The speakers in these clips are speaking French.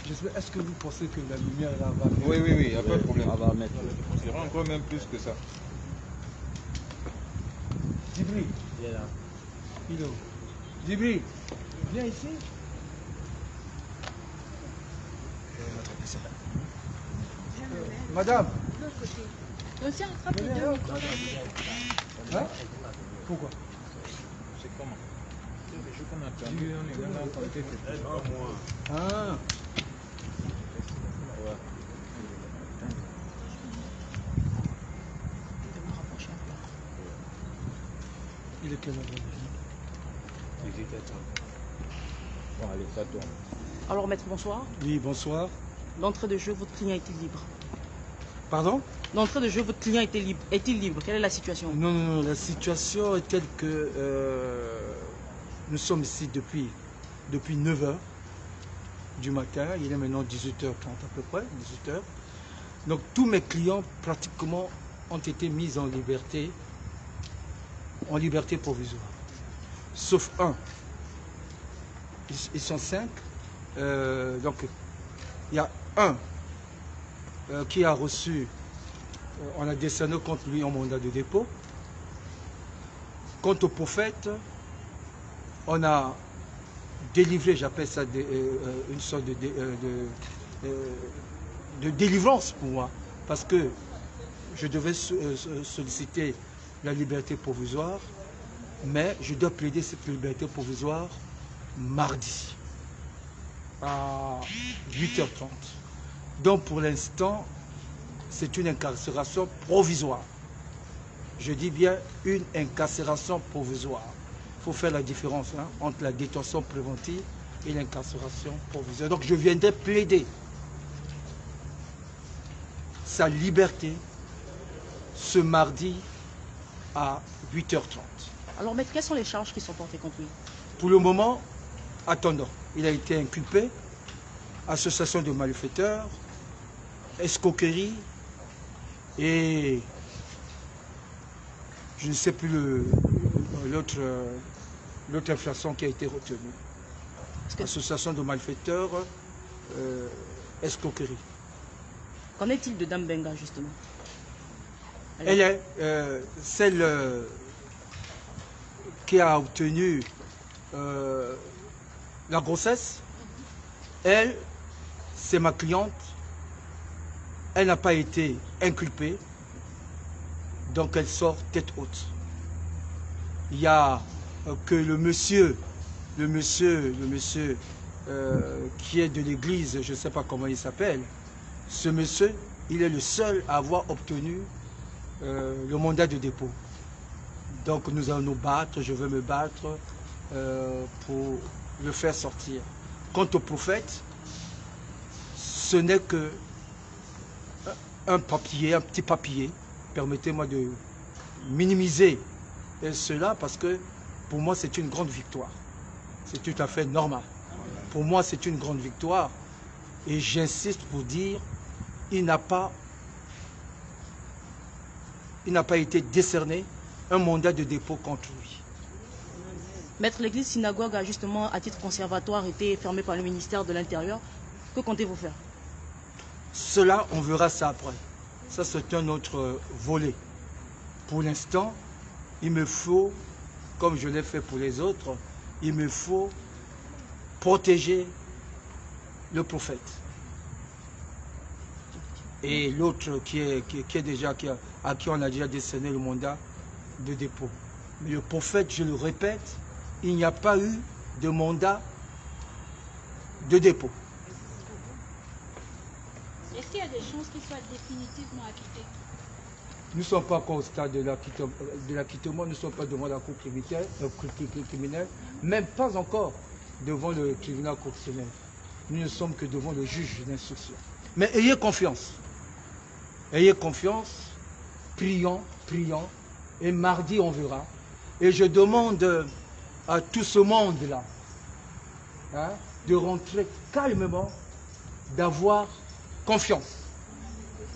Est-ce que vous pensez que la lumière là va mettre? Oui, il n'y a pas de problème. On va mettre. Il y aura encore même plus que ça. Djibril, Il est là. il est où? Djibril, viens ici. Madame. Tiens, attrape les deux micros. Hein? Pourquoi? C'est comment? Je qu'on a attendu, on est dans la quantité que Ah. Il est quelle heure? Bon, allez, ça tourne. Alors, maître, bonsoir. Oui, bonsoir. D'entrée de jeu, votre client est-il libre? Pardon? D'entrée de jeu, votre client est-il libre? Est-il libre? Quelle est la situation? Non, la situation est telle que nous sommes ici depuis 9 h du matin. Il est maintenant 18 h 30 à peu près, 18 h. Donc tous mes clients pratiquement ont été mis en liberté provisoire. Sauf un. Ils sont 5. Donc il y a un qui a reçu, on a décerné contre lui un mandat de dépôt. Quant au prophète, on a délivré, j'appelle ça une sorte de délivrance pour moi, parce que je devais solliciter la liberté provisoire, mais je dois plaider cette liberté provisoire mardi à 8 h 30. Donc pour l'instant, c'est une incarcération provisoire. Je dis bien une incarcération provisoire. Il faut faire la différence entre la détention préventive et l'incarcération provisoire. Donc je viendrai plaider sa liberté ce mardi à 8 h 30. Alors, maître, quelles sont les charges qui sont portées contre lui? Pour le moment, attendons. Il a été inculpé, association de malfaiteurs, escroquerie et je ne sais plus l'autre infraction qui a été retenue. Association de malfaiteurs, escroquerie. Qu'en est-il de Dame Benga, justement? Elle est celle qui a obtenu la grossesse. Elle, c'est ma cliente. Elle n'a pas été inculpée. Donc elle sort tête haute. Il y a que le monsieur qui est de l'église, je ne sais pas comment il s'appelle. Ce monsieur, il est le seul à avoir obtenu le mandat de dépôt. Donc nous allons nous battre, je veux me battre pour le faire sortir. Quant au prophète, ce n'est que un papier, un petit papier. Permettez-moi de minimiser cela parce que pour moi c'est une grande victoire. C'est tout à fait normal. Pour moi c'est une grande victoire et j'insiste pour dire il n'a pas été décerné un mandat de dépôt contre lui. Maître, l'église synagogue a justement, à titre conservatoire, été fermée par le ministère de l'Intérieur. Que comptez-vous faire? Cela, on verra ça après. Ça, c'est un autre volet. Pour l'instant, il me faut, comme je l'ai fait pour les autres, il me faut protéger le prophète. Et l'autre à qui on a déjà décerné le mandat de dépôt. Mais le prophète, je le répète, il n'y a pas eu de mandat de dépôt. Est-ce qu'il y a des chances qu'il soit définitivement acquitté? Nous ne sommes pas encore au stade de l'acquittement, nous ne sommes pas devant la cour criminelle, même pas encore devant le tribunal correctionnel. Nous ne sommes que devant le juge d'instruction. Mais ayez confiance, prions, et mardi on verra. Et je demande à tout ce monde-là de rentrer calmement, d'avoir confiance.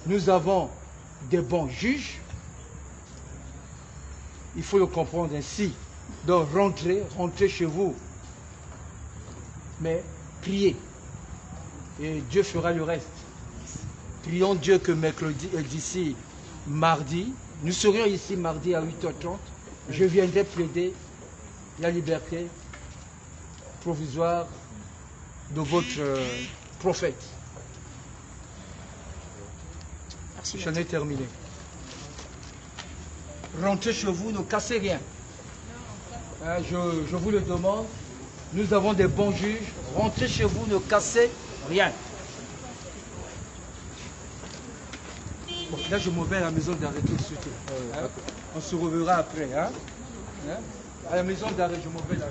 Nous avons des bons juges, il faut le comprendre ainsi. Donc rentrez chez vous, mais priez et Dieu fera le reste. Prions Dieu que mercredi, d'ici mardi, nous serions ici mardi à 8h30, je viendrai plaider la liberté provisoire de votre prophète. Merci. J'en ai terminé. Rentrez chez vous, ne cassez rien. Hein, je vous le demande. Nous avons des bons juges. Rentrez chez vous, ne cassez rien. Bon, là, je me vais à la maison d'arrêt tout de suite. Hein. On se reverra après. Hein. Hein. À la maison d'arrêt, je me vais là.